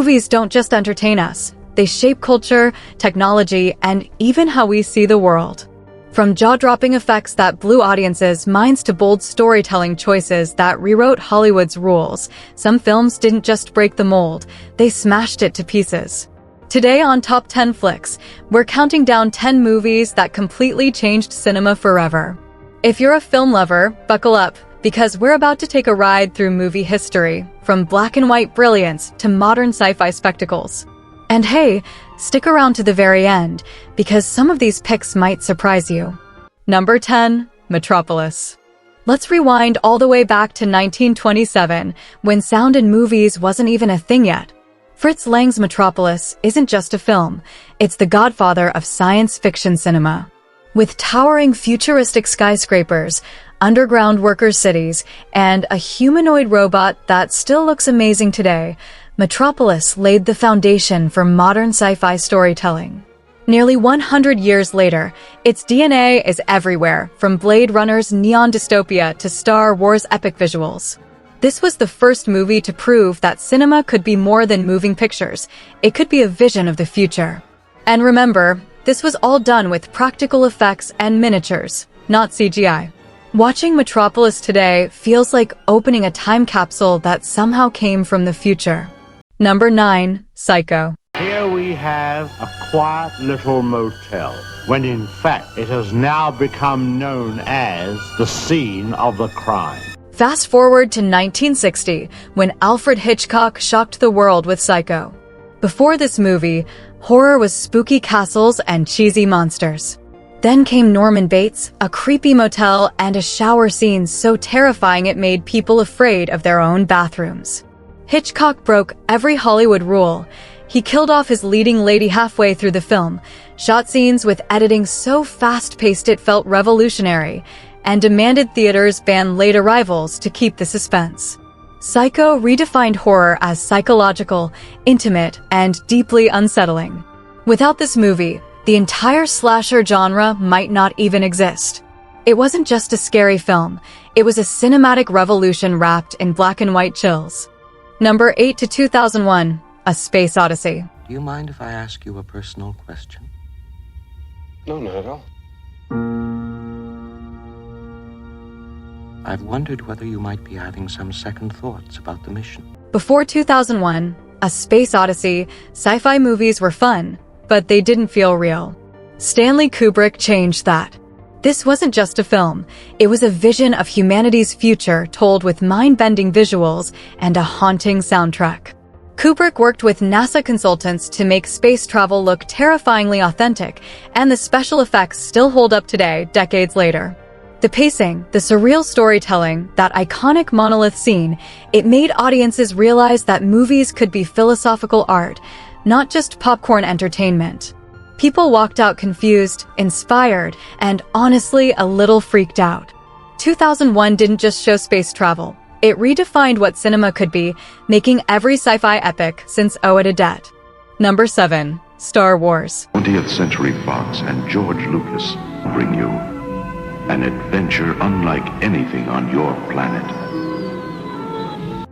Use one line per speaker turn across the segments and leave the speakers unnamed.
Movies don't just entertain us. They shape culture, technology, and even how we see the world. From jaw-dropping effects that blew audiences' minds to bold storytelling choices that rewrote Hollywood's rules, some films didn't just break the mold, they smashed it to pieces. Today on Top 10 Flicks, we're counting down 10 movies that completely changed cinema forever. If you're a film lover, buckle up, because we're about to take a ride through movie history, from black and white brilliance to modern sci-fi spectacles. And hey, stick around to the very end, because some of these picks might surprise you. Number 10, Metropolis. Let's rewind all the way back to 1927, when sound in movies wasn't even a thing yet. Fritz Lang's Metropolis isn't just a film, it's the godfather of science fiction cinema. With towering futuristic skyscrapers, underground worker cities, and a humanoid robot that still looks amazing today, Metropolis laid the foundation for modern sci-fi storytelling. Nearly 100 years later, its DNA is everywhere, from Blade Runner's neon dystopia to Star Wars epic visuals. This was the first movie to prove that cinema could be more than moving pictures. It could be a vision of the future. And remember, this was all done with practical effects and miniatures, not CGI. Watching Metropolis today feels like opening a time capsule that somehow came from the future. Number 9, Psycho.
Here we have a quiet little motel, when in fact it has now become known as the scene of the crime.
Fast forward to 1960, when Alfred Hitchcock shocked the world with Psycho. Before this movie, horror was spooky castles and cheesy monsters. Then came Norman Bates, a creepy motel, and a shower scene so terrifying it made people afraid of their own bathrooms. Hitchcock broke every Hollywood rule. He killed off his leading lady halfway through the film, shot scenes with editing so fast-paced it felt revolutionary, and demanded theaters ban late arrivals to keep the suspense. Psycho redefined horror as psychological, intimate, and deeply unsettling. Without this movie, the entire slasher genre might not even exist. It wasn't just a scary film, it was a cinematic revolution wrapped in black and white chills. Number 8 to 2001, A Space Odyssey.
Do you mind if I ask you a personal question?
No, not at all.
I've wondered whether you might be having some second thoughts about the mission.
Before 2001, A Space Odyssey, sci-fi movies were fun, but they didn't feel real. Stanley Kubrick changed that. This wasn't just a film, it was a vision of humanity's future told with mind-bending visuals and a haunting soundtrack. Kubrick worked with NASA consultants to make space travel look terrifyingly authentic, and the special effects still hold up today, decades later. The pacing, the surreal storytelling, that iconic monolith scene, it made audiences realize that movies could be philosophical art, not just popcorn entertainment. People walked out confused, inspired, and honestly a little freaked out. 2001 didn't just show space travel. It redefined what cinema could be, making every sci-fi epic since owe it a debt. Number 7, Star Wars.
20th Century Fox and George Lucas bring you an adventure unlike anything on your planet.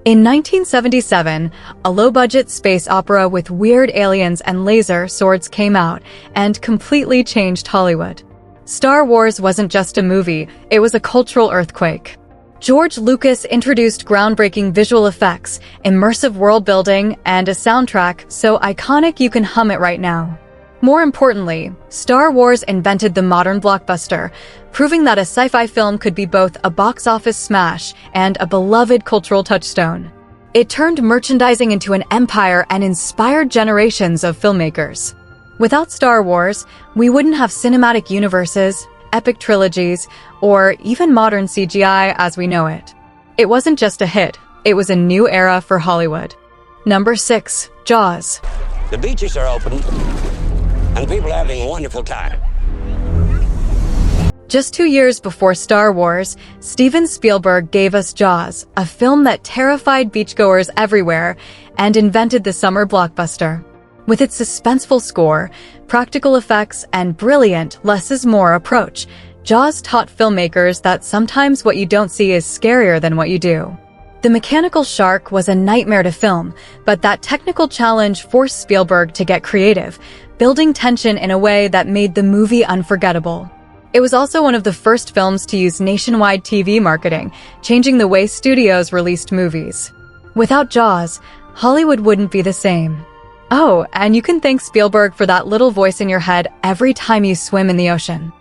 In 1977, a low-budget space opera with weird aliens and laser swords came out and completely changed Hollywood. Star Wars wasn't just a movie, it was a cultural earthquake. George Lucas introduced groundbreaking visual effects, immersive world-building, and a soundtrack so iconic you can hum it right now. More importantly, Star Wars invented the modern blockbuster, proving that a sci-fi film could be both a box office smash and a beloved cultural touchstone. It turned merchandising into an empire and inspired generations of filmmakers. Without Star Wars, we wouldn't have cinematic universes, epic trilogies, or even modern CGI as we know it. It wasn't just a hit, it was a new era for Hollywood. Number 6, Jaws.
The beaches are open, and people are having a wonderful time.
Just 2 years before Star Wars, Steven Spielberg gave us Jaws, a film that terrified beachgoers everywhere and invented the summer blockbuster. With its suspenseful score, practical effects, and brilliant less-is-more approach, Jaws taught filmmakers that sometimes what you don't see is scarier than what you do. The mechanical shark was a nightmare to film, but that technical challenge forced Spielberg to get creative, building tension in a way that made the movie unforgettable. It was also one of the first films to use nationwide TV marketing, changing the way studios released movies. Without Jaws, Hollywood wouldn't be the same. Oh, and you can thank Spielberg for that little voice in your head every time you swim in the ocean.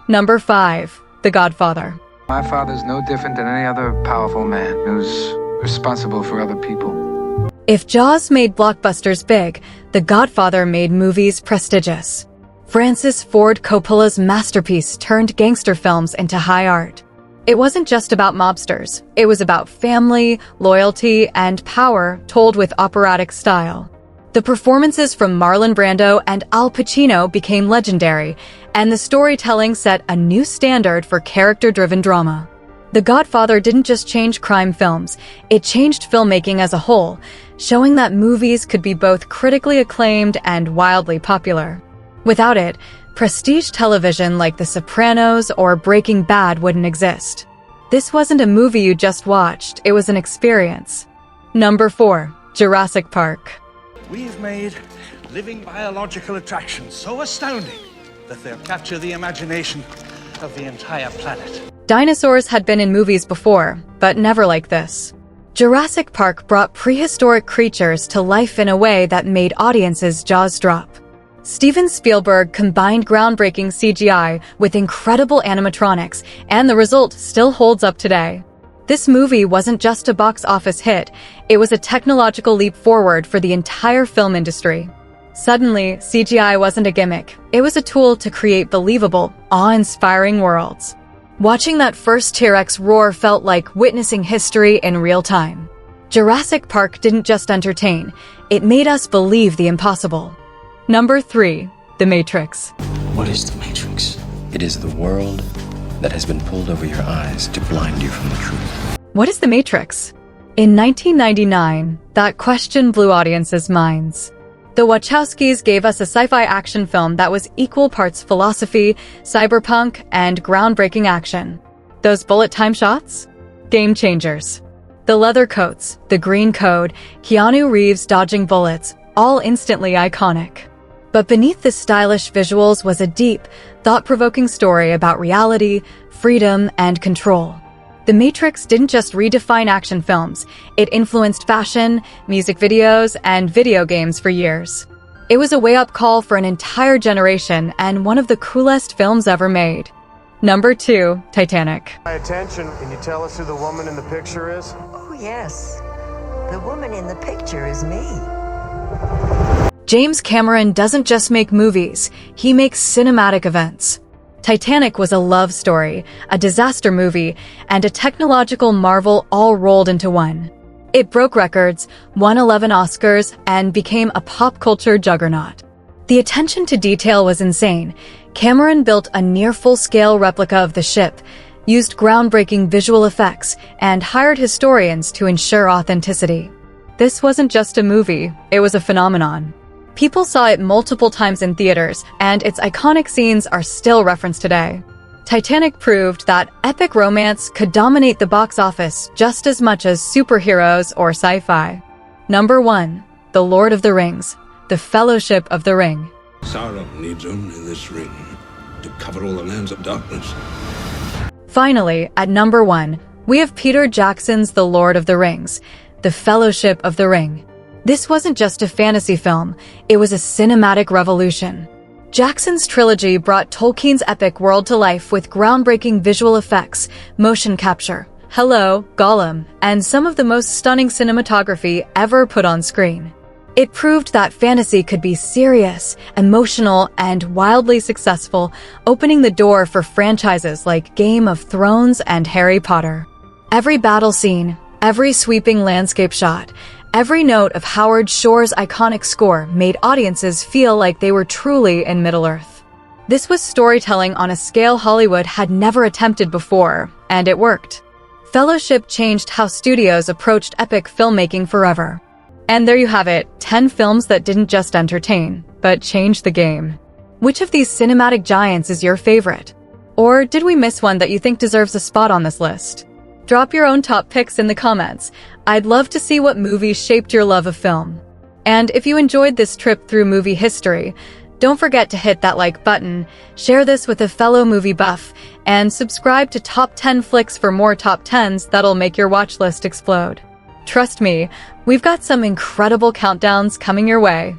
Number 5. The Godfather.
My father's no different than any other powerful man who's responsible for other people.
If Jaws made blockbusters big, The Godfather made movies prestigious. Francis Ford Coppola's masterpiece turned gangster films into high art. It wasn't just about mobsters. It was about family, loyalty, and power told with operatic style. The performances from Marlon Brando and Al Pacino became legendary, and the storytelling set a new standard for character-driven drama. The Godfather didn't just change crime films, it changed filmmaking as a whole, showing that movies could be both critically acclaimed and wildly popular. Without it, prestige television like The Sopranos or Breaking Bad wouldn't exist. This wasn't a movie you just watched, it was an experience. Number 4. Jurassic Park.
We've made living biological attractions so astounding that they'll capture the imagination of the entire planet.
Dinosaurs had been in movies before, but never like this. Jurassic Park brought prehistoric creatures to life in a way that made audiences' jaws drop. Steven Spielberg combined groundbreaking CGI with incredible animatronics, and the result still holds up today. This movie wasn't just a box office hit, it was a technological leap forward for the entire film industry. Suddenly, CGI wasn't a gimmick, it was a tool to create believable, awe-inspiring worlds. Watching that first T-Rex roar felt like witnessing history in real time. Jurassic Park didn't just entertain, it made us believe the impossible. Number 3. The Matrix.
What is the Matrix? It is the world that has been pulled over your eyes to blind you from the truth.
What is the Matrix? In 1999, that question blew audiences' minds. The Wachowskis gave us a sci-fi action film that was equal parts philosophy, cyberpunk, and groundbreaking action. Those bullet time shots? Game changers. The leather coats, the green code, Keanu Reeves dodging bullets, all instantly iconic. But beneath the stylish visuals was a deep, thought-provoking story about reality, freedom, and control. The Matrix didn't just redefine action films, it influenced fashion, music videos, and video games for years. It was a wake-up call for an entire generation and one of the coolest films ever made. Number 2. Titanic.
My attention, can you tell us who the woman in the picture is?
Oh, yes. The woman in the picture is me.
James Cameron doesn't just make movies, he makes cinematic events. Titanic was a love story, a disaster movie, and a technological marvel all rolled into one. It broke records, won 11 Oscars, and became a pop culture juggernaut. The attention to detail was insane. Cameron built a near full-scale replica of the ship, used groundbreaking visual effects, and hired historians to ensure authenticity. This wasn't just a movie, it was a phenomenon. People saw it multiple times in theaters, and its iconic scenes are still referenced today. Titanic proved that epic romance could dominate the box office just as much as superheroes or sci-fi. Number 1. The Lord of the Rings. The Fellowship of the Ring.
Sauron needs only this ring to cover all the lands of darkness.
Finally, at number 1, we have Peter Jackson's The Lord of the Rings. The Fellowship of the Ring. This wasn't just a fantasy film, it was a cinematic revolution. Jackson's trilogy brought Tolkien's epic world to life with groundbreaking visual effects, motion capture, hello, Gollum, and some of the most stunning cinematography ever put on screen. It proved that fantasy could be serious, emotional, and wildly successful, opening the door for franchises like Game of Thrones and Harry Potter. Every battle scene, every sweeping landscape shot, every note of Howard Shore's iconic score made audiences feel like they were truly in Middle-earth. This was storytelling on a scale Hollywood had never attempted before, and it worked. Fellowship changed how studios approached epic filmmaking forever. And there you have it, 10 films that didn't just entertain, but changed the game. Which of these cinematic giants is your favorite? Or did we miss one that you think deserves a spot on this list? Drop your own top picks in the comments. I'd love to see what movies shaped your love of film. And if you enjoyed this trip through movie history, don't forget to hit that like button, share this with a fellow movie buff, and subscribe to Top 10 Flicks for more top 10s that'll make your watch list explode. Trust me, we've got some incredible countdowns coming your way.